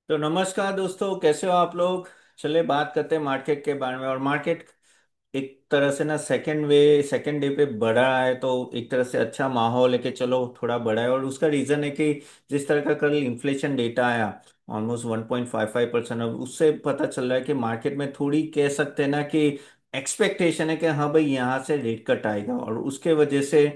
तो नमस्कार दोस्तों, कैसे हो आप लोग। चले बात करते हैं मार्केट के बारे में। और मार्केट एक तरह से ना सेकेंड डे पे बढ़ा है, तो एक तरह से अच्छा माहौल है कि चलो थोड़ा बढ़ा है। और उसका रीजन है कि जिस तरह का कल इन्फ्लेशन डेटा आया, ऑलमोस्ट 1.55%, अब उससे पता चल रहा है कि मार्केट में थोड़ी कह सकते हैं ना कि एक्सपेक्टेशन है कि हाँ भाई यहाँ से रेट कट आएगा, और उसके वजह से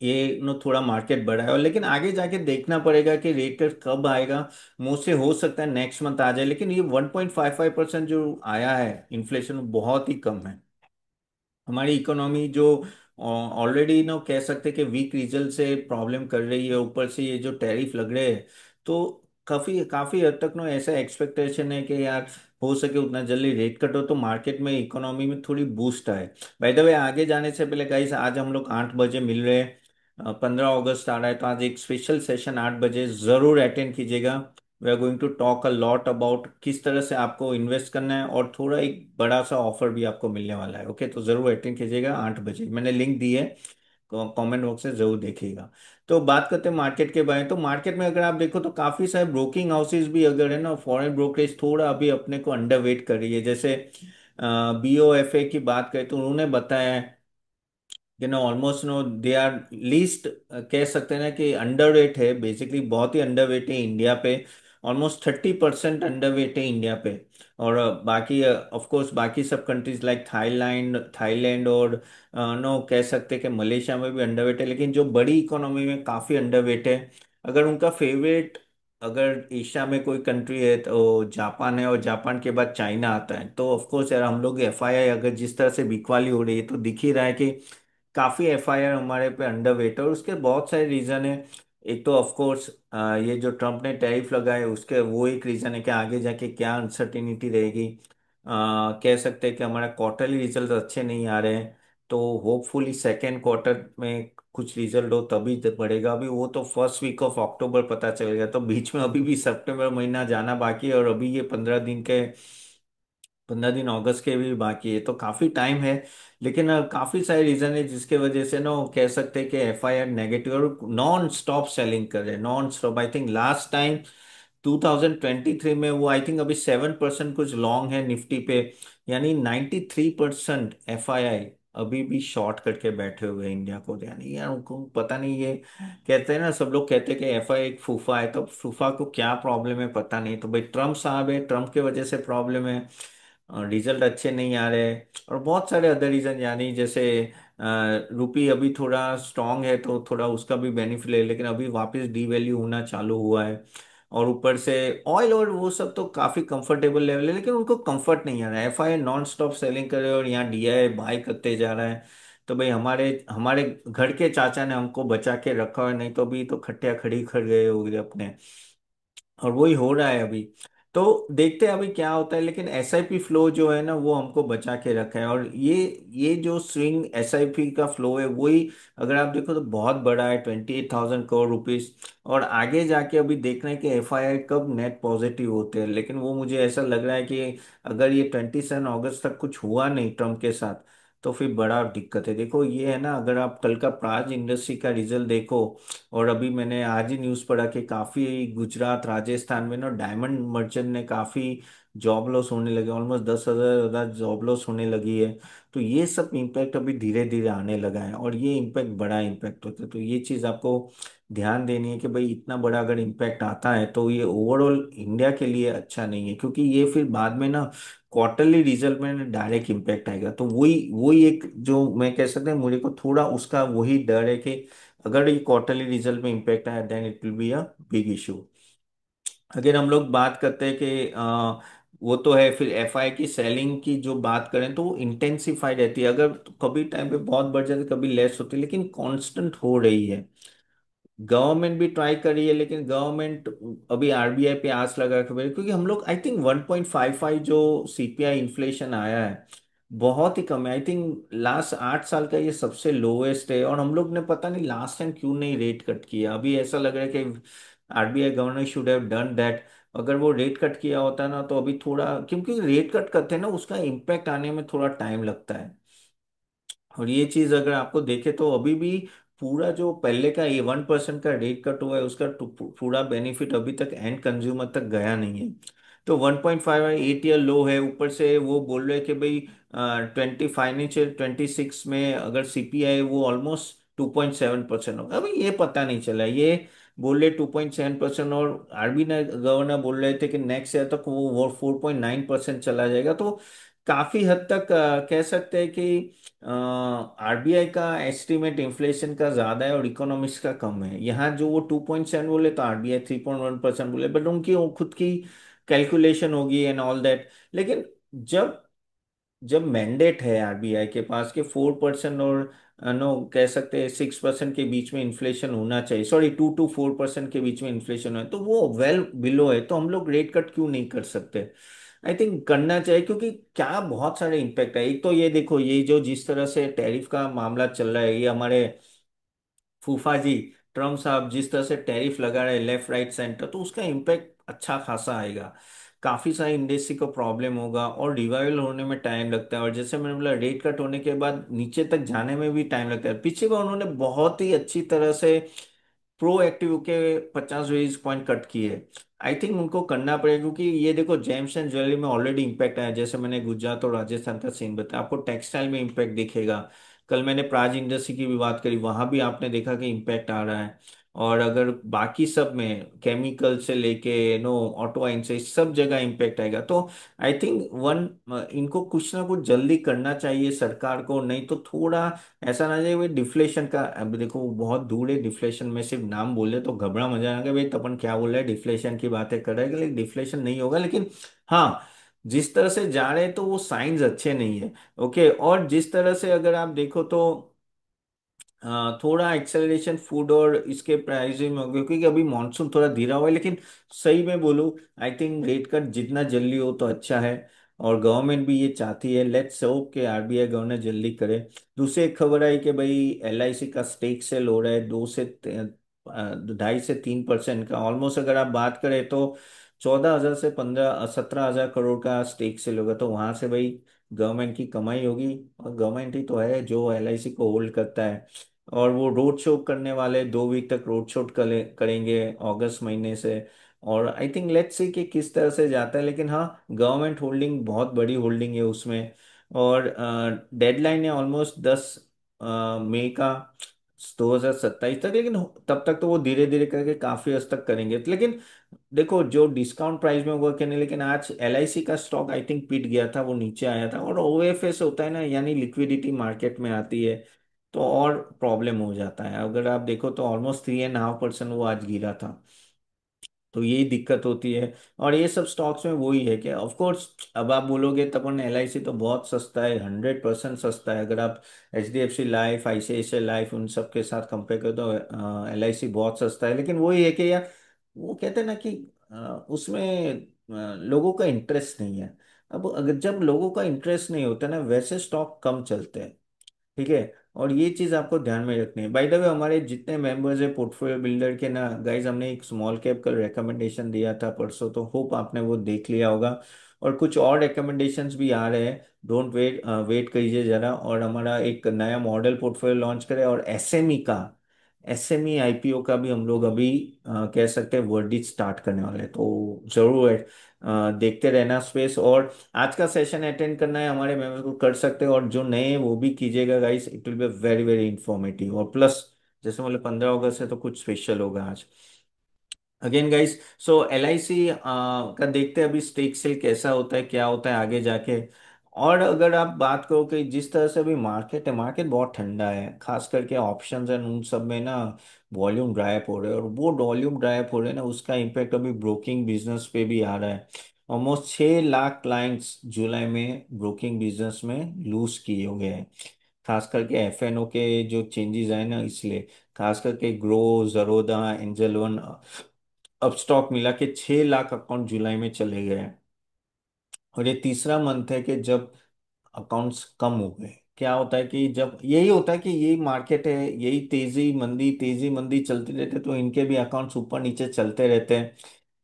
ये नो थोड़ा मार्केट बढ़ा है। और लेकिन आगे जाके देखना पड़ेगा कि रेट कट कब आएगा। मोस्टली हो सकता है नेक्स्ट मंथ आ जाए, लेकिन ये 1.55% जो आया है इन्फ्लेशन, बहुत ही कम है। हमारी इकोनॉमी जो ऑलरेडी ना कह सकते हैं कि वीक रिजल्ट से प्रॉब्लम कर रही है, ऊपर से ये जो टैरिफ लग रहे हैं, तो काफी काफी हद तक ना ऐसा एक्सपेक्टेशन है कि यार हो सके उतना जल्दी रेट कट हो तो मार्केट में इकोनॉमी में थोड़ी बूस्ट आए। बाय द वे, आगे जाने से पहले गाइस, आज हम लोग 8 बजे मिल रहे हैं। 15 अगस्त आ रहा है, तो आज एक स्पेशल सेशन 8 बजे जरूर अटेंड कीजिएगा। We are going to talk a lot about किस तरह से आपको इन्वेस्ट करना है, और थोड़ा एक बड़ा सा ऑफर भी आपको मिलने वाला है। ओके, तो जरूर अटेंड कीजिएगा 8 बजे। मैंने लिंक दी है, कमेंट बॉक्स से जरूर देखिएगा। तो बात करते हैं मार्केट के बारे में। तो मार्केट में अगर आप देखो तो काफी सारे ब्रोकिंग हाउसेज भी अगर है ना, फॉरेन ब्रोकरेज थोड़ा अभी अपने को अंडरवेट कर रही है। जैसे BOFA की बात करें तो उन्होंने बताया है ऑलमोस्ट दे आर लीस्ट, कह सकते हैं ना कि अंडर वेट है, बेसिकली बहुत ही अंडर वेट है इंडिया पे। ऑलमोस्ट 30% अंडर वेट है इंडिया पे। और बाकी ऑफ कोर्स बाकी सब कंट्रीज लाइक थाईलैंड थाईलैंड और नो कह सकते हैं कि मलेशिया में भी अंडर वेट है, लेकिन जो बड़ी इकोनॉमी में काफ़ी अंडर वेट है। अगर उनका फेवरेट, अगर एशिया में कोई कंट्री है तो जापान है, और जापान के बाद चाइना आता है। तो ऑफ कोर्स यार हम लोग FII अगर जिस तरह से बिकवाली हो रही है, तो दिख ही रहा है कि काफी FIR हमारे पे अंडर वेट है। और उसके बहुत सारे रीजन है। एक तो ऑफ कोर्स ये जो ट्रम्प ने टैरिफ लगाए उसके, वो एक रीजन है कि आगे जाके क्या अनसर्टेनिटी रहेगी। कह सकते हैं कि हमारा क्वार्टरली रिजल्ट अच्छे नहीं आ रहे हैं, तो होपफुली सेकेंड क्वार्टर में कुछ रिजल्ट हो तभी तो बढ़ेगा। अभी वो तो फर्स्ट वीक ऑफ अक्टूबर पता चलेगा, तो बीच में अभी भी सितंबर महीना जाना बाकी है, और अभी ये 15 दिन अगस्त के भी बाकी है, तो काफी टाइम है। लेकिन काफी सारे रीजन है जिसके वजह से ना वो कह सकते हैं कि FIR नेगेटिव और नॉन स्टॉप सेलिंग कर रहे हैं, non stop. I think last time 2023 में वो आई थिंक अभी 7% कुछ लॉन्ग है निफ्टी पे। यानी 93% FII अभी भी शॉर्ट करके बैठे हुए हैं इंडिया को। यानी यार उनको पता नहीं, ये कहते हैं ना, सब लोग कहते हैं कि FII एक फूफा है, तो फूफा को क्या प्रॉब्लम है पता नहीं। तो भाई ट्रम्प साहब है, ट्रम्प के वजह से प्रॉब्लम है, रिजल्ट अच्छे नहीं आ रहे। और बहुत सारे अदर रीजन, यानी जैसे रुपी अभी थोड़ा स्ट्रांग है तो थोड़ा उसका भी बेनिफिट ले, लेकिन अभी वापस डीवैल्यू होना चालू हुआ है। और ऊपर से ऑयल और वो सब तो काफी कंफर्टेबल लेवल है, लेकिन उनको कंफर्ट नहीं आ रहा है। FII नॉन स्टॉप सेलिंग कर रहे हैं और यहाँ DI बाय करते जा रहा है। तो भाई हमारे हमारे घर के चाचा ने हमको बचा के रखा है, नहीं तो अभी तो खट्टिया खड़ी कर गए होगे अपने। और वही हो रहा है अभी। तो देखते हैं अभी क्या होता है, लेकिन SIP फ्लो जो है ना वो हमको बचा के रखा है। और ये जो स्विंग SIP का फ्लो है वही, अगर आप देखो तो बहुत बड़ा है, 28,000 करोड़ रुपीस। और आगे जाके अभी देखना है कि FII कब नेट पॉजिटिव होते हैं, लेकिन वो मुझे ऐसा लग रहा है कि अगर ये 27 अगस्त तक कुछ हुआ नहीं ट्रम्प के साथ, तो फिर बड़ा दिक्कत है। देखो ये है ना, अगर आप कल का प्राज इंडस्ट्री का रिजल्ट देखो, और अभी मैंने आज ही न्यूज़ पढ़ा कि काफी गुजरात राजस्थान में ना डायमंड मर्चेंट ने काफी जॉब लॉस होने लगे, ऑलमोस्ट 10,000 ज्यादा जॉब लॉस होने लगी है। तो ये सब इम्पैक्ट अभी धीरे धीरे आने लगा है, और ये इम्पैक्ट बड़ा इम्पैक्ट होता है। तो ये चीज आपको ध्यान देनी है कि भाई इतना बड़ा अगर इम्पैक्ट आता है तो ये ओवरऑल इंडिया के लिए अच्छा नहीं है, क्योंकि ये फिर बाद में ना क्वार्टरली रिजल्ट में डायरेक्ट इम्पैक्ट आएगा। तो वही वही एक जो मैं कह सकते हैं, मुझे को थोड़ा उसका वही डर है कि अगर ये क्वार्टरली रिजल्ट में इम्पैक्ट आया then it will be a big issue. अगर हम लोग बात करते हैं कि वो तो है, फिर FI की सेलिंग की जो बात करें तो वो इंटेंसिफाई रहती है। अगर कभी टाइम पे बहुत बढ़ जाती है, कभी लेस होती है, लेकिन कांस्टेंट हो रही है। गवर्नमेंट भी ट्राई कर रही है, लेकिन गवर्नमेंट अभी RBI पे आस लगा के बैठी, क्योंकि हम लोग आई थिंक 1.55 जो CPI इन्फ्लेशन आया है बहुत ही कम है। आई थिंक लास्ट 8 साल का ये सबसे लोएस्ट है, और हम लोग ने पता नहीं लास्ट टाइम क्यों नहीं रेट कट किया। अभी ऐसा लग रहा है कि RBI governor should have done that. अगर वो रेट कट किया होता ना तो अभी थोड़ा, क्योंकि रेट कट करते हैं ना उसका इम्पैक्ट आने में थोड़ा टाइम लगता है। और ये चीज अगर आपको देखे तो अभी भी पूरा जो पहले का ये 1% का रेट कट हुआ है उसका पूरा बेनिफिट अभी तक एंड कंज्यूमर तक गया नहीं है। तो 1.5 8 ईयर लो है, ऊपर से वो बोल रहे हैं कि भाई 25 26 में अगर सीपीआई वो ऑलमोस्ट 2.7% होगा। अभी ये पता नहीं चला, ये बोल रहे 2.7%, और आरबीआई गवर्नर बोल रहे थे कि नेक्स्ट ईयर तक वो 4.9% चला जाएगा। तो काफी हद तक कह सकते हैं कि आरबीआई का एस्टिमेट इन्फ्लेशन का ज्यादा है और इकोनॉमिक्स का कम है। यहाँ जो वो 2.7 बोले तो आरबीआई 3.1% बोले, बट उनकी वो खुद की कैलकुलेशन होगी एंड ऑल दैट। लेकिन जब जब मैंडेट है आरबीआई के पास कि 4% और नो कह सकते हैं 6% के बीच में इन्फ्लेशन होना चाहिए, सॉरी 2 to 4% के बीच में इन्फ्लेशन है, तो वो वेल बिलो है, तो हम लोग रेट कट क्यों नहीं कर सकते? आई थिंक करना चाहिए, क्योंकि क्या बहुत सारे इम्पैक्ट है। एक तो ये देखो, ये जो जिस तरह से टैरिफ का मामला चल रहा है, ये हमारे फूफा जी ट्रम्प साहब जिस तरह से टैरिफ लगा रहे हैं लेफ्ट राइट सेंटर, तो उसका इम्पैक्ट अच्छा खासा आएगा। काफी सारी इंडस्ट्री को प्रॉब्लम होगा और रिवाइवल होने में टाइम लगता है, और जैसे मैंने बोला रेट कट होने के बाद नीचे तक जाने में भी टाइम लगता है। पीछे बार उन्होंने बहुत ही अच्छी तरह से प्रोएक्टिव के 50 बेसिस पॉइंट कट किए। आई थिंक उनको करना पड़ेगा, क्योंकि ये देखो जेम्स एंड ज्वेलरी में ऑलरेडी इम्पैक्ट आया, जैसे मैंने गुजरात और राजस्थान का सीन बताया, आपको टेक्सटाइल में इम्पैक्ट दिखेगा। कल मैंने प्राज इंडस्ट्री की भी बात करी, वहां भी आपने देखा कि इम्पैक्ट आ रहा है। और अगर बाकी सब में केमिकल से लेके नो ऑटो से सब जगह इम्पैक्ट आएगा। तो आई थिंक इनको कुछ ना कुछ जल्दी करना चाहिए सरकार को, नहीं तो थोड़ा ऐसा ना जाए भाई डिफ्लेशन का। अब देखो वो बहुत दूर है डिफ्लेशन में, सिर्फ नाम बोले तो घबरा मजा आएगा भाई तपन क्या बोल रहा है, डिफ्लेशन की बातें कर रहा है, लेकिन डिफ्लेशन नहीं होगा। लेकिन हाँ, जिस तरह से जा रहे हैं तो वो साइंस अच्छे नहीं है। ओके, और जिस तरह से अगर आप देखो तो थोड़ा एक्सेलरेशन फूड और इसके प्राइसिंग में हो गया, क्योंकि अभी मॉनसून थोड़ा धीरा हुआ है। लेकिन सही में बोलूं, आई थिंक रेट कट जितना जल्दी हो तो अच्छा है, और गवर्नमेंट भी ये चाहती है। लेट्स होप कि आरबीआई गवर्नर जल्दी करे। दूसरी एक खबर आई कि भाई एलआईसी का स्टेक सेल हो रहा है 2 से 2.5 से 3% का ऑलमोस्ट। अगर आप बात करें तो 14,000 से 17,000 करोड़ का स्टेक सेल होगा, तो वहां से भाई गवर्नमेंट की कमाई होगी। और गवर्नमेंट ही तो है जो एलआईसी को होल्ड करता है। और वो रोड शो करने वाले 2 वीक तक रोड शो करेंगे अगस्त महीने से। और आई थिंक लेट्स सी कि किस तरह से जाता है। लेकिन हाँ, गवर्नमेंट होल्डिंग बहुत बड़ी होल्डिंग है उसमें। और डेडलाइन है ऑलमोस्ट 10 मई का 2027 तक। लेकिन तब तक तो वो धीरे धीरे करके काफी हद तक करेंगे। लेकिन देखो जो डिस्काउंट प्राइस में होगा कि नहीं, लेकिन आज एलआईसी का स्टॉक आई थिंक पिट गया था, वो नीचे आया था। और ओएफएस होता है ना, यानी लिक्विडिटी मार्केट में आती है, तो और प्रॉब्लम हो जाता है। अगर आप देखो तो ऑलमोस्ट 3.5% वो आज गिरा था। तो यही दिक्कत होती है। और ये सब स्टॉक्स में वही है कि ऑफ कोर्स अब आप बोलोगे तपन एलआईसी तो बहुत सस्ता है, 100% सस्ता है। अगर आप एचडीएफसी लाइफ आईसीआईसीआई लाइफ उन सब के साथ कंपेयर करो तो एलआईसी बहुत सस्ता है। लेकिन वही है कि यार वो कहते हैं ना कि उसमें लोगों का इंटरेस्ट नहीं है। अब अगर जब लोगों का इंटरेस्ट नहीं होता ना, वैसे स्टॉक कम चलते हैं। ठीक है, और ये चीज आपको ध्यान में रखनी है। बाय द वे, हमारे जितने मेंबर्स है पोर्टफोलियो बिल्डर के ना गाइज, हमने एक स्मॉल कैप का रिकमेंडेशन दिया था परसों, तो होप आपने वो देख लिया होगा। और कुछ और रिकमेंडेशंस भी आ रहे हैं, डोंट वेट, वेट कीजिए जरा। और हमारा एक नया मॉडल पोर्टफोलियो लॉन्च करे, और एसएमई का एसएमई आईपीओ का भी हम लोग अभी कह सकते हैं वर्डिट स्टार्ट करने वाले हैं। तो जरूर देखते रहना स्पेस। और आज का सेशन अटेंड करना है हमारे मेंबर्स को कर सकते हैं, और जो नए हैं वो भी कीजिएगा guys, it will be very very informative. और प्लस जैसे बोले 15 अगस्त है तो कुछ स्पेशल होगा आज। Again guys, so L I C का देखते हैं अभी स्टेक सेल कैसा होता है, क्या होता है आगे जाके। और अगर आप बात करो कि जिस तरह से अभी मार्केट है, मार्केट बहुत ठंडा है, खास करके ऑप्शंस एंड उन सब में ना वॉल्यूम ड्राई अप हो रहे हैं। और वो वॉल्यूम ड्राई अप हो रहे हैं ना, उसका इम्पेक्ट अभी ब्रोकिंग बिजनेस पे भी आ रहा है। ऑलमोस्ट 6 लाख क्लाइंट्स जुलाई में ब्रोकिंग बिजनेस में लूज किए हुए हैं। खास करके एफएनओ के जो चेंजेस आए ना, इसलिए खास करके ग्रो, जरोदा, एंजल वन, अब स्टॉक मिला के 6 लाख अकाउंट जुलाई में चले गए हैं। और ये तीसरा मंथ है कि जब अकाउंट्स कम हो गए। क्या होता है कि जब यही होता है कि यही मार्केट है, यही तेजी मंदी चलती रहती है, तो इनके भी अकाउंट्स ऊपर नीचे चलते रहते हैं।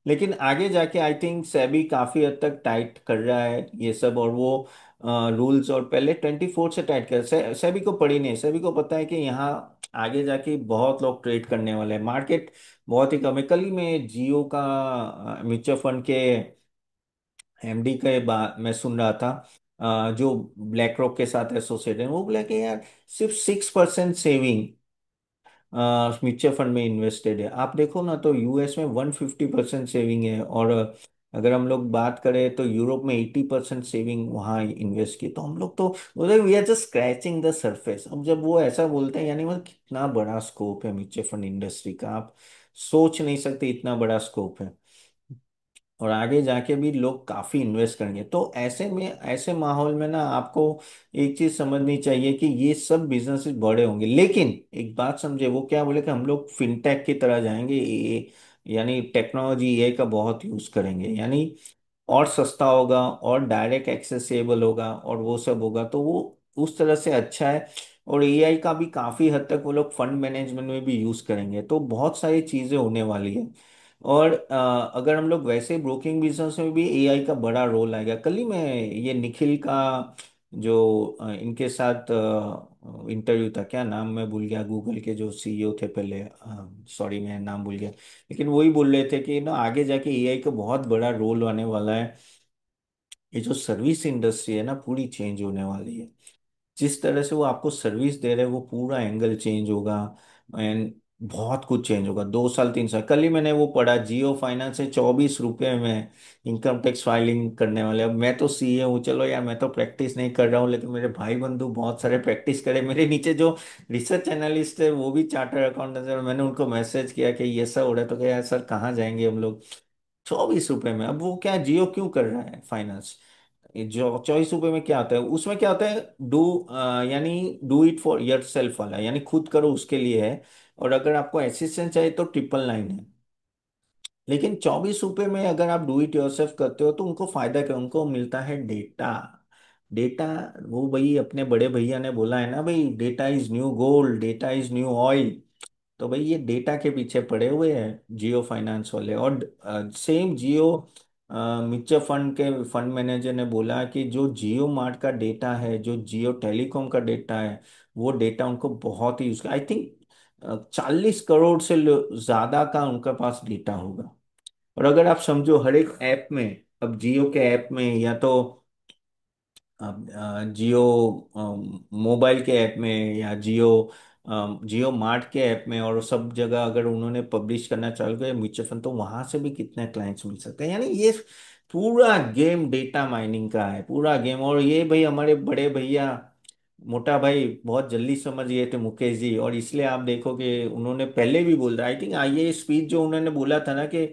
लेकिन आगे जाके आई थिंक सेबी काफी हद तक टाइट कर रहा है ये सब। और वो रूल्स, और पहले 24 से टाइट कर, सेबी को पड़ी नहीं, सेबी को पता है कि यहाँ आगे जाके बहुत लोग ट्रेड करने वाले हैं, मार्केट बहुत ही कम है। कल ही मैं जियो का म्यूचुअल फंड के एमडी के बात मैं सुन रहा था, जो ब्लैक रॉक के साथ एसोसिएटेड है, वो बोला कि यार सिर्फ 6% सेविंग म्यूचुअल फंड में इन्वेस्टेड है। आप देखो ना, तो यूएस में 150% सेविंग है, और अगर हम लोग बात करें तो यूरोप में 80% सेविंग वहाँ इन्वेस्ट की। तो हम लोग तो बोले we are just scratching the surface. अब जब वो ऐसा बोलते हैं, यानी मतलब कितना बड़ा स्कोप है म्यूचुअल फंड इंडस्ट्री का, आप सोच नहीं सकते इतना बड़ा स्कोप है, और आगे जाके भी लोग काफी इन्वेस्ट करेंगे। तो ऐसे में, ऐसे माहौल में ना आपको एक चीज समझनी चाहिए कि ये सब बिजनेसेस बड़े होंगे, लेकिन एक बात समझे, वो क्या बोले कि हम लोग फिनटेक की तरह जाएंगे, यानी टेक्नोलॉजी एआई का बहुत यूज करेंगे, यानी और सस्ता होगा और डायरेक्ट एक्सेसिबल होगा और वो सब होगा, तो वो उस तरह से अच्छा है। और एआई का भी काफी हद तक वो लोग फंड मैनेजमेंट में भी यूज करेंगे, तो बहुत सारी चीजें होने वाली है। और अगर हम लोग वैसे ब्रोकिंग बिजनेस में भी एआई का बड़ा रोल आएगा। कल ही मैं ये निखिल का जो इनके साथ इंटरव्यू था, क्या नाम मैं भूल गया, गूगल के जो सीईओ थे पहले, सॉरी मैं नाम भूल गया, लेकिन वही बोल रहे थे कि ना आगे जाके एआई का बहुत बड़ा रोल आने वाला है। ये जो सर्विस इंडस्ट्री है ना, पूरी चेंज होने वाली है। जिस तरह से वो आपको सर्विस दे रहे हैं, वो पूरा एंगल चेंज होगा, एंड बहुत कुछ चेंज होगा। 2 साल 3 साल, कल ही मैंने वो पढ़ा, जियो फाइनेंस से 24 रुपए में इनकम टैक्स फाइलिंग करने वाले। अब मैं तो सीए हूँ, चलो यार मैं तो प्रैक्टिस नहीं कर रहा हूँ, लेकिन मेरे भाई बंधु बहुत सारे प्रैक्टिस करे, मेरे नीचे जो रिसर्च एनालिस्ट है वो भी चार्टर अकाउंटेंट है, और मैंने उनको मैसेज किया कि ये सब हो रहा है, तो क्या यार सर कहाँ जाएंगे हम लोग 24 रुपए में। अब वो क्या, जियो क्यों कर रहा है फाइनेंस, ये जो 24 रुपए में क्या होता है, उसमें क्या होता है, यानी do it for your self वाला, यानी खुद करो उसके लिए है, और अगर आपको असिस्टेंट चाहिए तो 999 है। लेकिन 24 रुपए में अगर आप डू इट योरसेल्फ करते हो तो उनको फायदा क्या, उनको मिलता है डेटा। डेटा, वो भाई अपने बड़े भैया ने बोला है ना भाई, data is new gold, data is new oil. तो भाई ये डेटा के पीछे पड़े हुए हैं जियो फाइनेंस वाले। और सेम जियो म्यूचुअल फंड के फंड मैनेजर ने बोला कि जो जियो मार्ट का डेटा है, जो जियो टेलीकॉम का डेटा है, वो डेटा उनको बहुत ही यूज, आई थिंक 40 करोड़ से ज्यादा का उनके पास डेटा होगा। और अगर आप समझो हर एक ऐप में, अब जियो के ऐप में, या तो अब जियो मोबाइल के ऐप में, या जियो मार्ट के ऐप में, और सब जगह अगर उन्होंने पब्लिश करना चालू किया म्यूचुअल फंड, तो वहां से भी कितने क्लाइंट्स मिल सकते हैं। यानी ये पूरा गेम डेटा माइनिंग का है, पूरा गेम। और ये भाई हमारे बड़े भैया, मोटा भाई बहुत जल्दी समझ गए थे मुकेश जी, और इसलिए आप देखो कि उन्होंने पहले भी बोल रहा, आई थिंक ये स्पीच जो उन्होंने बोला था ना कि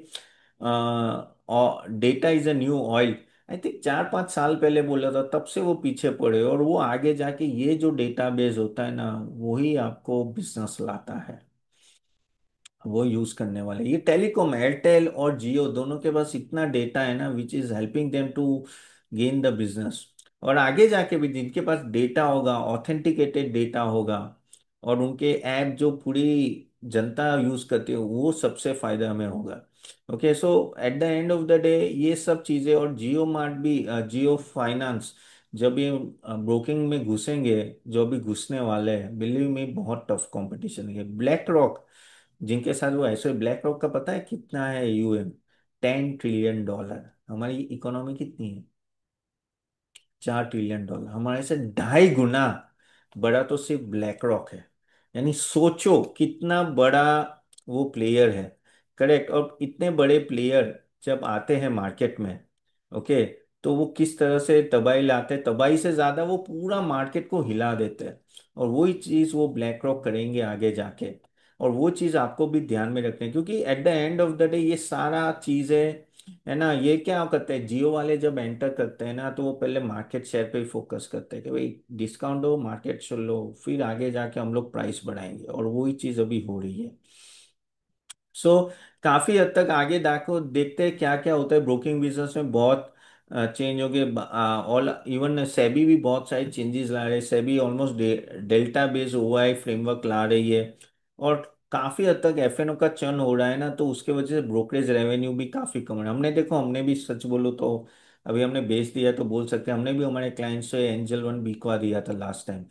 data is a new oil, I think 4 5 साल पहले बोला था, तब से वो पीछे पड़े, और वो आगे जाके ये जो डेटाबेस होता है ना, वही आपको बिजनेस लाता है, वो यूज करने वाले। ये टेलीकॉम, एयरटेल और जियो दोनों के पास इतना डेटा है ना, which is helping them to gain the business. और आगे जाके भी जिनके पास डेटा होगा, ऑथेंटिकेटेड डेटा होगा, और उनके ऐप जो पूरी जनता यूज करती है, वो सबसे फायदा हमें होगा। Okay, so eight the end of the day ये सब चीजें, और जियो मार्ट भी, जियो फाइनेंस जब ये ब्रोकिंग में घुसेंगे, जो भी घुसने वाले हैं, बिलीव में बहुत टफ कंपटीशन है। ब्लैक रॉक जिनके साथ वो ऐसे, ब्लैक रॉक का पता है कितना है यूएम, $10 ट्रिलियन। हमारी इकोनॉमी कितनी है, $4 ट्रिलियन। हमारे से 2.5 गुना बड़ा तो सिर्फ ब्लैक रॉक है। यानी सोचो कितना बड़ा वो प्लेयर है। करेक्ट, और इतने बड़े प्लेयर जब आते हैं मार्केट में, ओके, तो वो किस तरह से तबाही लाते हैं, तबाही से ज्यादा वो पूरा मार्केट को हिला देते हैं। और वही चीज वो ब्लैक रॉक करेंगे आगे जाके। और वो चीज आपको भी ध्यान में रखनी है, क्योंकि at the end of the day ये सारा चीजें है ना, ये क्या करते हैं जियो वाले, जब एंटर करते हैं ना, तो वो पहले मार्केट शेयर पे ही फोकस करते हैं कि भाई डिस्काउंट दो, मार्केट शेयर लो, फिर आगे जाके हम लोग प्राइस बढ़ाएंगे, और वही चीज अभी हो रही है। सो काफी हद तक आगे देखो, देखते हैं क्या क्या होता है ब्रोकिंग बिजनेस में। बहुत चेंज हो गए, ऑल इवन सेबी भी बहुत सारे चेंजेस ला रहे हैं। SEBI almost delta based OI framework ला रही है, और काफी हद तक एफएनओ का चर्न हो रहा है ना, तो उसके वजह से ब्रोकरेज रेवेन्यू भी काफी कम है। हमने देखो, हमने भी सच बोलो तो अभी हमने बेच दिया तो बोल सकते हैं, हमने भी हमारे क्लाइंट से एंजल वन बिकवा दिया था लास्ट टाइम।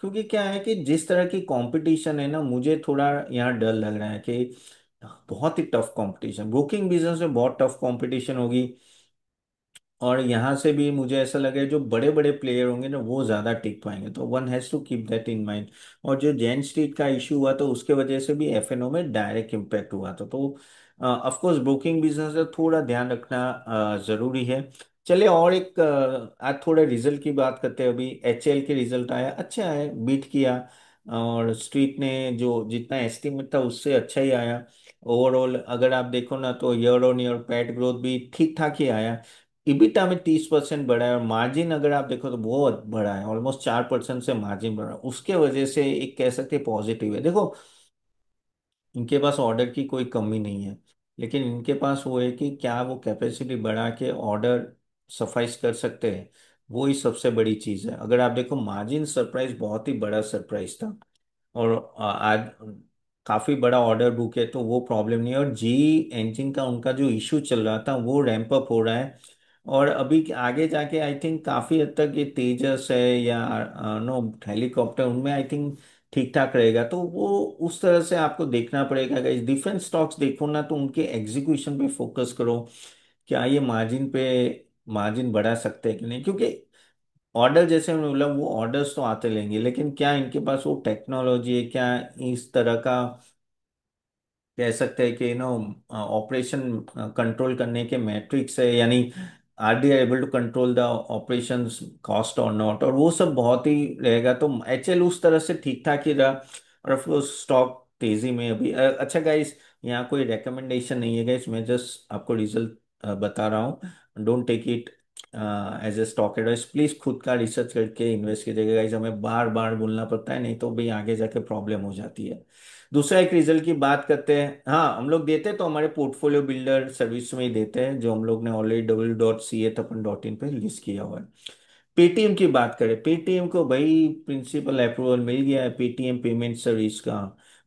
क्योंकि क्या है कि जिस तरह की कंपटीशन है ना, मुझे थोड़ा यहाँ डर लग रहा है कि बहुत ही टफ कंपटीशन, ब्रोकिंग बिजनेस में बहुत टफ कंपटीशन होगी। और यहाँ से भी मुझे ऐसा लगे जो बड़े बड़े प्लेयर होंगे ना वो ज्यादा टिक पाएंगे, तो one has to keep that in mind. और जो जेन स्ट्रीट का इशू हुआ तो उसके वजह से भी एफएनओ में डायरेक्ट इम्पैक्ट हुआ था। तो ऑफ कोर्स ब्रोकिंग बिजनेस में थोड़ा ध्यान रखना जरूरी है। चलिए, और एक आज थोड़े रिजल्ट की बात करते हैं। अभी एचएल के रिजल्ट आया, अच्छा है, बीट किया। और स्ट्रीट ने जो जितना एस्टिमेट था उससे अच्छा ही आया। ओवरऑल अगर आप देखो ना तो year on year PAT growth भी ठीक ठाक ही आया। इबिटा में 30% बढ़ा है, और मार्जिन अगर आप देखो तो बहुत बड़ा है, ऑलमोस्ट 4% से मार्जिन बढ़ा है। उसके वजह से एक कह सकते हैं पॉजिटिव है। देखो, इनके पास ऑर्डर की कोई कमी नहीं है, लेकिन इनके पास वो है कि क्या वो कैपेसिटी बढ़ा के ऑर्डर सफाइस कर सकते हैं। वो ही सबसे बड़ी चीज़ है। अगर आप देखो मार्जिन सरप्राइज बहुत ही बड़ा सरप्राइज था। और आज काफी बड़ा ऑर्डर बुक है, तो वो प्रॉब्लम नहीं है। और जी इंजन का उनका जो इशू चल रहा था वो रैंप अप हो रहा है। और अभी आगे जाके आई थिंक काफी हद तक ये तेजस है या नो हेलीकॉप्टर, उनमें आई थिंक ठीक ठाक रहेगा। तो वो उस तरह से आपको देखना पड़ेगा। इस डिफेंस स्टॉक्स देखो ना तो उनके एग्जीक्यूशन पे फोकस करो, क्या ये मार्जिन पे मार्जिन बढ़ा सकते हैं कि नहीं। क्योंकि ऑर्डर जैसे मैंने बोला, वो ऑर्डर्स तो आते लेंगे, लेकिन क्या इनके पास वो टेक्नोलॉजी है, क्या इस तरह का कह सकते हैं कि ऑपरेशन कंट्रोल करने के मैट्रिक्स है, यानी are they are able to control the operation cost और नॉट, और वो सब बहुत ही रहेगा। तो एचएल उस तरह से ठीक ठाक ही रहा। और ऑफ कोर्स स्टॉक तेजी में अभी अच्छा गाइस, यहाँ कोई रेकमेंडेशन नहीं है गाइस, मैं जस्ट आपको रिजल्ट बता रहा हूँ। Don't take it as a stock advice, please खुद का रिसर्च करके इन्वेस्ट कीजिएगा गाइस। हमें बार बार बोलना पड़ता है, नहीं तो भाई आगे जाके प्रॉब्लम हो जाती है। दूसरा एक रिजल्ट की बात करते हैं। हाँ, हम लोग देते हैं तो हमारे पोर्टफोलियो बिल्डर सर्विस में ही देते हैं, जो हम लोग ने ऑलरेडी www.ca पे लिस्ट किया हुआ है। पेटीएम की बात करें, पेटीएम को भाई प्रिंसिपल अप्रूवल मिल गया है पेटीएम पेमेंट सर्विस का।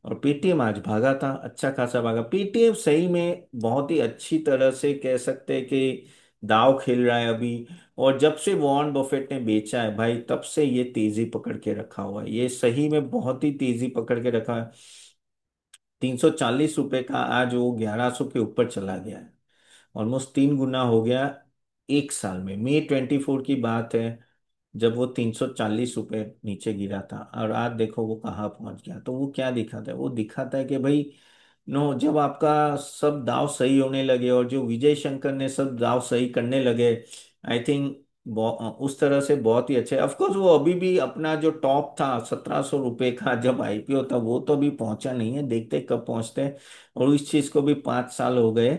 और पेटीएम आज भागा था, अच्छा खासा भागा। पेटीएम सही में बहुत ही अच्छी तरह से कह सकते हैं कि दाव खेल रहा है अभी। और जब से वॉरेन बफेट ने बेचा है भाई, तब से ये तेजी पकड़ के रखा हुआ है, ये सही में बहुत ही तेजी पकड़ के रखा है। 340 रुपए का आज वो 1100 के ऊपर चला गया है, ऑलमोस्ट 3 गुना हो गया एक साल में। मई 24 की बात है, जब वो 340 रुपये नीचे गिरा था, और आज देखो वो कहाँ पहुंच गया। तो वो क्या दिखाता है, वो दिखाता है कि भाई नो, जब आपका सब दाव सही होने लगे और जो विजय शंकर ने सब दाव सही करने लगे, आई थिंक उस तरह से बहुत ही अच्छे। ऑफ कोर्स वो अभी भी अपना जो टॉप था 1700 रुपये का जब आईपीओ था, वो तो अभी पहुंचा नहीं है, देखते हैं कब पहुंचते हैं। और इस चीज को भी 5 साल हो गए।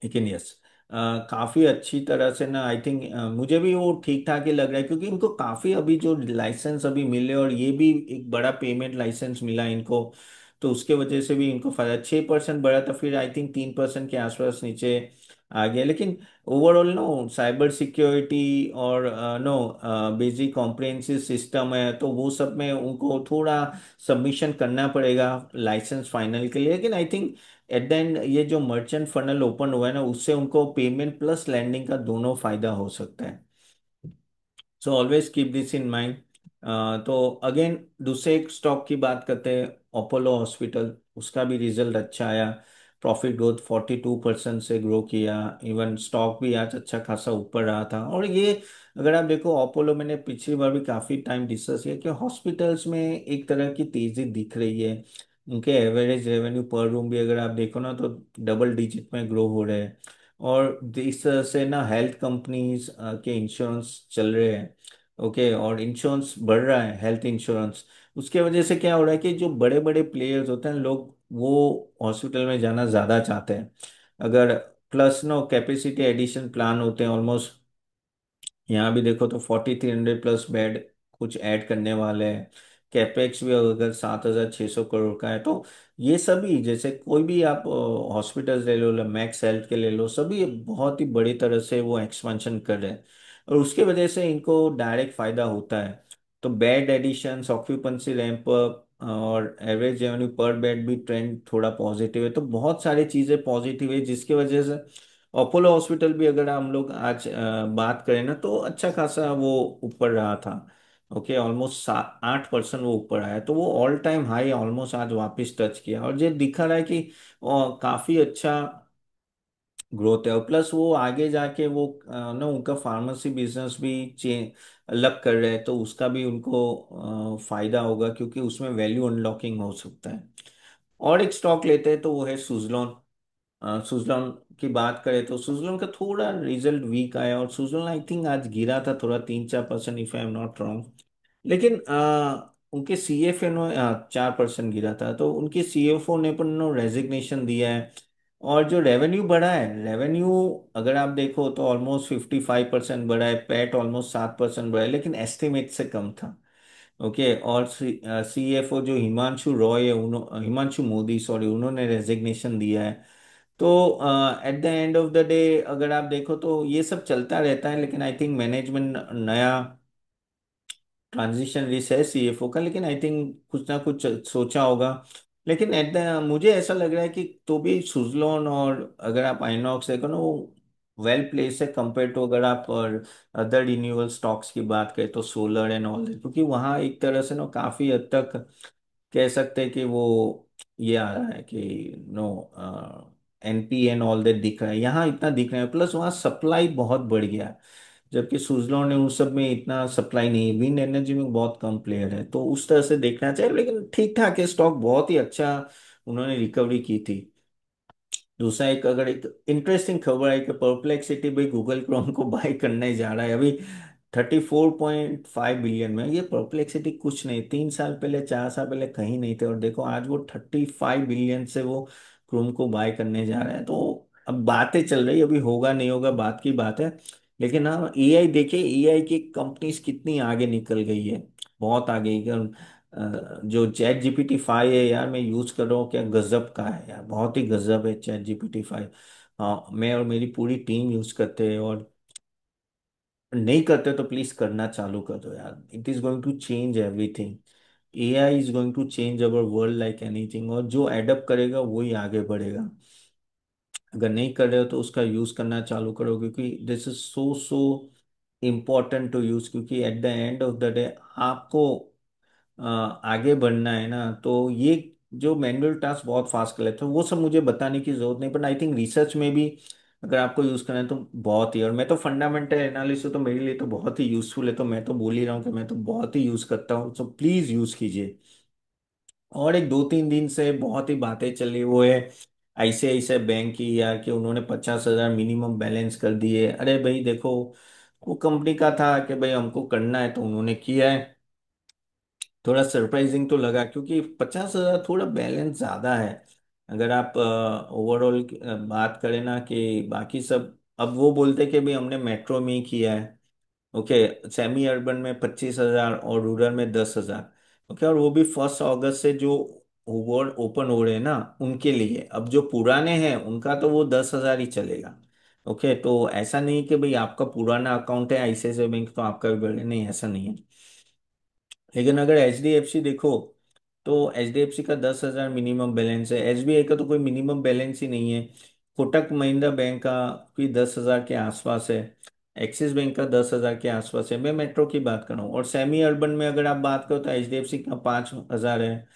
लेकिन यस, काफी अच्छी तरह से ना आई थिंक मुझे भी वो ठीक ठाक ही लग रहा है, क्योंकि इनको काफी अभी जो लाइसेंस अभी मिले, और ये भी एक बड़ा पेमेंट लाइसेंस मिला इनको, तो उसके वजह से भी इनको फायदा। 6% बढ़ा था, फिर आई थिंक 3% के आसपास नीचे आ गया। लेकिन ओवरऑल नो साइबर सिक्योरिटी और नो बेसिक कॉम्प्रिहेंसिव सिस्टम है, तो वो सब में उनको थोड़ा सबमिशन करना पड़ेगा लाइसेंस फाइनल के लिए। लेकिन I think eight the and ये जो मर्चेंट फनल ओपन हुआ है ना, उससे उनको पेमेंट प्लस लैंडिंग का दोनों फायदा हो सकता है। So always keep this in mind. तो अगेन दूसरे एक स्टॉक की बात करते हैं, अपोलो हॉस्पिटल। उसका भी रिजल्ट अच्छा आया, प्रॉफिट ग्रोथ 42% से ग्रो किया। इवन स्टॉक भी आज अच्छा खासा ऊपर रहा था। और ये अगर आप देखो अपोलो, मैंने पिछली बार भी काफी टाइम डिस्कस किया कि हॉस्पिटल्स में एक तरह की तेजी दिख रही है। उनके एवरेज रेवेन्यू पर रूम भी अगर आप देखो ना तो डबल डिजिट में ग्रो हो रहे हैं। और इस तरह से ना हेल्थ कंपनीज के इंश्योरेंस चल रहे हैं। ओके, और इंश्योरेंस बढ़ रहा है, हेल्थ इंश्योरेंस। उसके वजह से क्या हो रहा है कि जो बड़े बड़े प्लेयर्स होते हैं लोग, वो हॉस्पिटल में जाना ज़्यादा चाहते हैं। अगर plus no capacity addition plan होते हैं ऑलमोस्ट, यहाँ भी देखो तो 4300 प्लस बेड कुछ ऐड करने वाले हैं। कैपेक्स भी अगर 7600 करोड़ का है, तो ये सभी जैसे कोई भी आप हॉस्पिटल्स ले लो, मैक्स हेल्थ के ले लो, सभी बहुत ही बड़ी तरह से वो एक्सपेंशन कर रहे हैं। और उसके वजह से इनको डायरेक्ट फायदा होता है। तो bed addition, occupancy ramp up, और एवरेज रेवेन्यू पर बेड भी ट्रेंड थोड़ा पॉजिटिव है। तो बहुत सारी चीज़ें पॉजिटिव है, जिसकी वजह से अपोलो हॉस्पिटल भी अगर हम लोग आज बात करें ना, तो अच्छा खासा वो ऊपर रहा था। ओके, ऑलमोस्ट 8% वो ऊपर आया, तो वो ऑल टाइम हाई ऑलमोस्ट आज वापस टच किया, और ये दिखा रहा है कि काफी अच्छा ग्रोथ है। और प्लस वो आगे जाके वो ना उनका फार्मेसी बिजनेस भी चेंज अलग कर रहे हैं, तो उसका भी उनको फायदा होगा, क्योंकि उसमें वैल्यू अनलॉकिंग हो सकता है। और एक स्टॉक लेते हैं तो वो है सुजलॉन। सुजलॉन की बात करें तो सुजलॉन का थोड़ा रिजल्ट वीक आया, और सुजलॉन आई थिंक आज गिरा था थोड़ा 3-4%, if I am not wrong. लेकिन उनके सीएफओ ने 4% गिरा था, तो उनके सीएफओ ने पर रेजिग्नेशन दिया है। और जो रेवेन्यू बढ़ा है, रेवेन्यू अगर आप देखो तो ऑलमोस्ट 55% बढ़ा है, पैट ऑलमोस्ट 7% बढ़ा है, लेकिन एस्टिमेट से कम था। ओके, और सीएफओ जो हिमांशु रॉय है, हिमांशु मोदी सॉरी, उन्होंने रेजिग्नेशन दिया है। तो eight the end of the day अगर आप देखो तो ये सब चलता रहता है, लेकिन आई थिंक मैनेजमेंट नया ट्रांजिशन रिस्क है सीएफओ का, लेकिन आई थिंक कुछ ना कुछ सोचा होगा। लेकिन एट द मुझे ऐसा लग रहा है कि तो भी सुजलॉन, और अगर आप आइनॉक्स देखो ना, वो वेल प्लेस है कंपेयर टू अगर आप और अदर रिन्यूएबल स्टॉक्स की बात करें तो सोलर एंड ऑल दैट, क्योंकि वहाँ एक तरह से ना काफी हद तक कह सकते हैं कि वो ये आ रहा है कि no NP and all that दिख रहा है, यहाँ इतना दिख रहा है, प्लस वहाँ सप्लाई बहुत बढ़ गया है। जबकि सुजलॉन ने उस सब में इतना सप्लाई नहीं है, विंड एनर्जी में बहुत कम प्लेयर है, तो उस तरह से देखना चाहिए। लेकिन ठीक ठाक है स्टॉक, बहुत ही अच्छा उन्होंने रिकवरी की थी। दूसरा एक अगर एक इंटरेस्टिंग खबर है कि परप्लेक्सिटी भी गूगल क्रोम को बाय करने जा रहा है अभी 34.5 बिलियन में। ये परप्लेक्सिटी कुछ नहीं, 3 साल पहले 4 साल पहले कहीं नहीं थे, और देखो आज वो 35 बिलियन से वो क्रोम को बाय करने जा रहे हैं। तो अब बातें चल रही, अभी होगा नहीं होगा बात की बात है। लेकिन हाँ, एआई देखिए, एआई की कंपनीज कितनी आगे निकल गई है, बहुत आगे। जो चैट GPT 5 है यार, मैं यूज कर रहा हूँ, क्या गजब का है यार, बहुत ही गजब है चैट GPT 5। हाँ, मैं और मेरी पूरी टीम यूज करते हैं, और नहीं करते तो प्लीज करना चालू कर दो यार, it is going to change everything. AI is going to change our world like anything, और जो एडप्ट करेगा वही आगे बढ़ेगा। अगर नहीं कर रहे हो तो उसका यूज करना चालू करो, क्योंकि this is so so important to use, क्योंकि at the end of the day आपको आगे बढ़ना है ना, तो ये जो मैनुअल टास्क बहुत फास्ट कर लेते हैं वो सब मुझे बताने की जरूरत नहीं, पर आई थिंक रिसर्च में भी अगर आपको यूज करना है तो बहुत ही। और मैं तो फंडामेंटल एनालिसिस तो मेरे लिए तो बहुत ही यूजफुल है, तो मैं तो बोल ही रहा हूँ कि मैं तो बहुत ही यूज करता हूँ, तो प्लीज यूज कीजिए। और एक 2-3 दिन से बहुत ही बातें चली, वो है आईसीआईसीआई बैंक की यार, कि उन्होंने 50,000 मिनिमम बैलेंस कर दिए। अरे भाई देखो, वो कंपनी का था कि भाई हमको करना है तो उन्होंने किया है। थोड़ा सरप्राइजिंग तो लगा, क्योंकि 50,000 थोड़ा बैलेंस ज्यादा है। अगर आप ओवरऑल बात करें ना कि बाकी सब, अब वो बोलते कि भाई हमने मेट्रो में ही किया है। ओके, सेमी अर्बन में 25,000 और रूरल में 10,000। ओके, और वो भी 1 अगस्त से जो ओवर ओपन हो रहे हैं ना उनके लिए, अब जो पुराने हैं उनका तो वो 10,000 ही चलेगा। ओके, तो ऐसा नहीं कि भाई आपका पुराना अकाउंट है आईसीआईसीआई बैंक तो आपका भी बढ़े, नहीं ऐसा नहीं है। लेकिन अगर एचडीएफसी देखो, तो एचडीएफसी का 10,000 मिनिमम बैलेंस है, एसबीआई का तो कोई मिनिमम बैलेंस ही नहीं है। कोटक महिंद्रा बैंक का भी 10,000 के आसपास है। एक्सिस बैंक का 10,000 के आसपास है, मैं मेट्रो की बात कर रहा हूँ। और सेमी अर्बन में अगर आप बात करो तो एचडीएफसी का 5,000 है,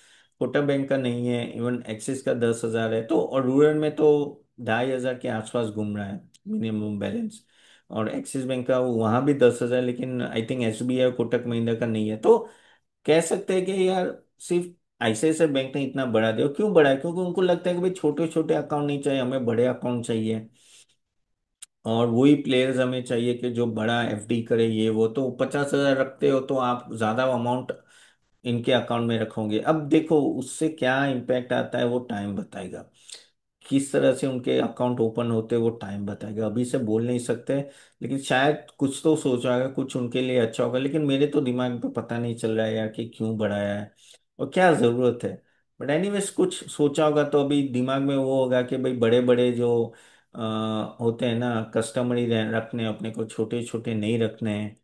कोटक बैंक का नहीं है, इवन एक्सिस का 10,000 है। तो और रूरल में तो 2,500 के आसपास घूम रहा है मिनिमम बैलेंस। और एक्सिस बैंक का वहाँ भी 10,000, लेकिन आई थिंक एसबीआई और कोटक महिंद्रा का नहीं है। तो कह सकते हैं कि यार सिर्फ आईसीआईसीआई बैंक ने इतना बढ़ा दिया, क्यों बढ़ा है? क्योंकि उनको लगता है कि भाई छोटे छोटे अकाउंट नहीं चाहिए, हमें बड़े अकाउंट चाहिए, और वही प्लेयर्स हमें चाहिए कि जो बड़ा एफडी करे, ये वो। तो 50,000 रखते हो तो आप ज्यादा अमाउंट इनके अकाउंट में रखोगे। अब देखो उससे क्या इम्पैक्ट आता है वो टाइम बताएगा, किस तरह से उनके अकाउंट ओपन होते हैं वो टाइम बताएगा, अभी से बोल नहीं सकते। लेकिन शायद कुछ तो सोचा होगा, कुछ उनके लिए अच्छा होगा, लेकिन मेरे तो दिमाग पे पता नहीं चल रहा है यार कि क्यों बढ़ाया है और क्या जरूरत है। बट एनीवेज कुछ सोचा होगा तो अभी दिमाग में वो होगा कि भाई बड़े बड़े जो होते हैं ना कस्टमरी रखने अपने को, छोटे छोटे नहीं रखने हैं।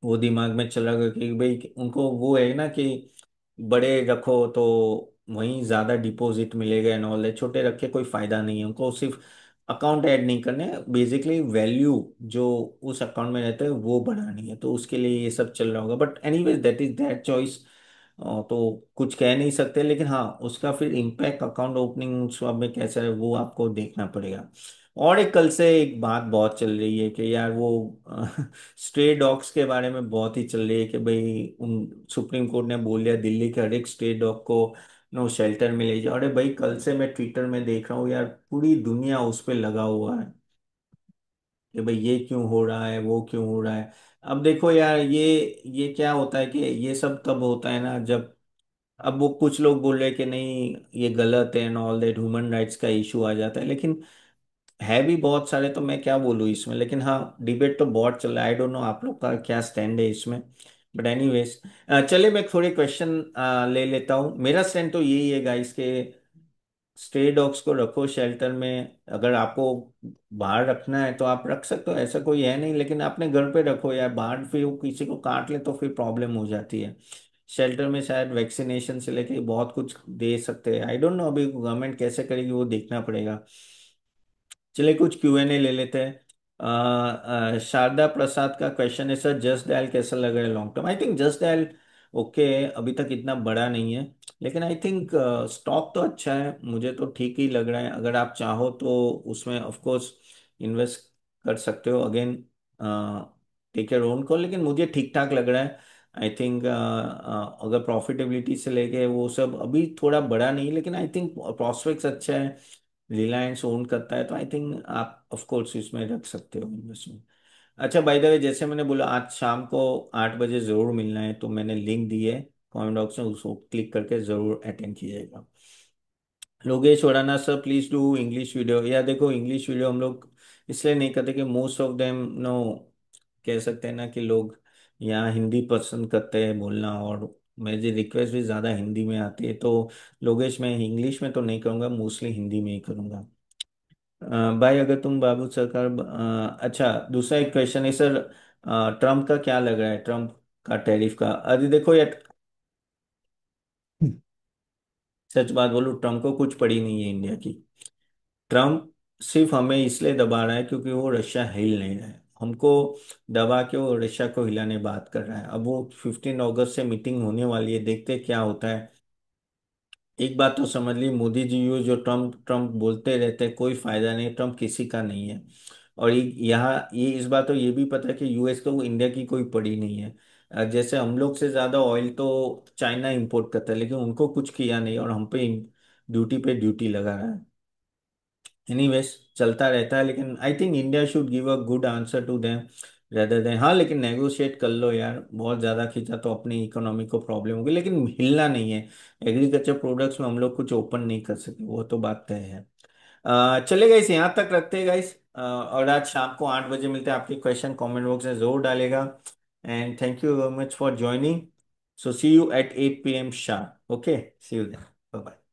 वो दिमाग में चला गया कि भाई उनको वो है ना कि बड़े रखो तो वहीं ज्यादा डिपॉजिट मिलेगा एंड ऑल, छोटे रख के कोई फायदा नहीं है उनको। सिर्फ अकाउंट ऐड नहीं करने, बेसिकली वैल्यू जो उस अकाउंट में रहता है वो बढ़ानी है, तो उसके लिए ये सब चल रहा होगा। But anyways that is that choice, तो कुछ कह नहीं सकते, लेकिन हाँ उसका फिर इम्पैक्ट अकाउंट ओपनिंग स्वैप में कैसा है वो आपको देखना पड़ेगा। और एक कल से एक बात बहुत चल रही है कि यार वो स्ट्रे डॉग्स के बारे में बहुत ही चल रही है कि भाई उन सुप्रीम कोर्ट ने बोल दिया दिल्ली के हर एक स्ट्रे डॉग को नो शेल्टर में ले जाओ। अरे भाई कल से मैं ट्विटर में देख रहा हूँ यार, पूरी दुनिया उस पे लगा हुआ है कि भाई ये क्यों हो रहा है, वो क्यों हो रहा है। अब देखो यार ये क्या होता है कि ये सब तब होता है ना जब, अब वो कुछ लोग बोल रहे हैं कि नहीं ये गलत है and all that, human rights का इशू आ जाता है, लेकिन है भी बहुत सारे, तो मैं क्या बोलूँ इसमें। लेकिन हाँ डिबेट तो बहुत चल रहा है, आई डोंट नो आप लोग का क्या स्टैंड है इसमें। बट एनीवेज चलिए मैं थोड़े क्वेश्चन ले लेता हूँ। मेरा स्टैंड तो यही है गाइस के स्ट्रे डॉग्स को रखो शेल्टर में, अगर आपको बाहर रखना है तो आप रख सकते हो, ऐसा कोई है नहीं, लेकिन अपने घर पे रखो यार, बाहर फिर वो किसी को काट ले तो फिर प्रॉब्लम हो जाती है। शेल्टर में शायद वैक्सीनेशन से लेके बहुत कुछ दे सकते हैं, आई डोंट नो अभी गवर्नमेंट कैसे करेगी वो देखना पड़ेगा। चलिए कुछ Q&A ले लेते हैं। शारदा प्रसाद का क्वेश्चन है सर, जस्ट डायल कैसा लग रहा है long term? I think just dial okay, अभी तक इतना बड़ा नहीं है, लेकिन आई थिंक स्टॉक तो अच्छा है, मुझे तो ठीक ही लग रहा है। अगर आप चाहो तो उसमें ऑफ कोर्स इन्वेस्ट कर सकते हो, again take your own call, लेकिन मुझे ठीक ठाक लग रहा है। आई थिंक अगर प्रॉफिटेबिलिटी से लेके वो सब अभी थोड़ा बड़ा नहीं, लेकिन आई थिंक प्रोस्पेक्ट्स अच्छा है, रिलायंस ओन करता है, तो आई थिंक आप ऑफ कोर्स इसमें रख सकते हो इन्वेस्टमेंट। अच्छा बाय द वे, जैसे मैंने बोला आज शाम को 8 बजे जरूर मिलना है, तो मैंने लिंक दी है कमेंट बॉक्स में, उसको क्लिक करके जरूर अटेंड कीजिएगा। लोकेश वराना sir please do English video. या देखो इंग्लिश वीडियो हम लोग इसलिए नहीं करते कि मोस्ट ऑफ देम नो, कह सकते हैं ना कि लोग यहाँ हिंदी पसंद करते हैं बोलना, और मेरी रिक्वेस्ट भी ज़्यादा हिंदी में आती है, तो लोकेश मैं इंग्लिश में तो नहीं करूँगा, मोस्टली हिंदी में ही करूँगा। भाई अगर तुम बाबू सरकार अच्छा दूसरा एक क्वेश्चन है सर, ट्रम्प का क्या लग रहा है, ट्रम्प का टैरिफ का? अरे देखो यार, सच बात बोलूं ट्रम्प को कुछ पड़ी नहीं है इंडिया की। ट्रम्प सिर्फ हमें इसलिए दबा रहा है क्योंकि वो रशिया हिल नहीं रहा है, हमको दबा के वो रशिया को हिलाने बात कर रहा है। अब वो 15 अगस्त से मीटिंग होने वाली है, देखते हैं क्या होता है। एक बात तो समझ ली, मोदी जी यो जो ट्रम्प ट्रम्प बोलते रहते हैं कोई फायदा नहीं, ट्रम्प किसी का नहीं है। और यहाँ ये इस बात तो ये भी पता है कि यूएस को इंडिया की कोई पड़ी नहीं है। जैसे हम लोग से ज्यादा ऑयल तो चाइना इंपोर्ट करता है, लेकिन उनको कुछ किया नहीं और हम पे ड्यूटी लगा रहा है। एनीवेज चलता रहता है, लेकिन I think India should give a good answer to them rather than, हाँ लेकिन नेगोशिएट कर लो यार, बहुत ज्यादा खींचा तो अपनी इकोनॉमी को प्रॉब्लम होगी, लेकिन हिलना नहीं है। एग्रीकल्चर प्रोडक्ट्स में हम लोग कुछ ओपन नहीं कर सके, वो तो बात तय है। चलेगा इस यहाँ तक रखते हैं गाइस, और आज शाम को 8 बजे मिलते हैं। आपके क्वेश्चन कमेंट बॉक्स में जरूर डालेगा। And thank you very much for joining. So see you at 8 PM sharp. Okay, see you then, bye bye.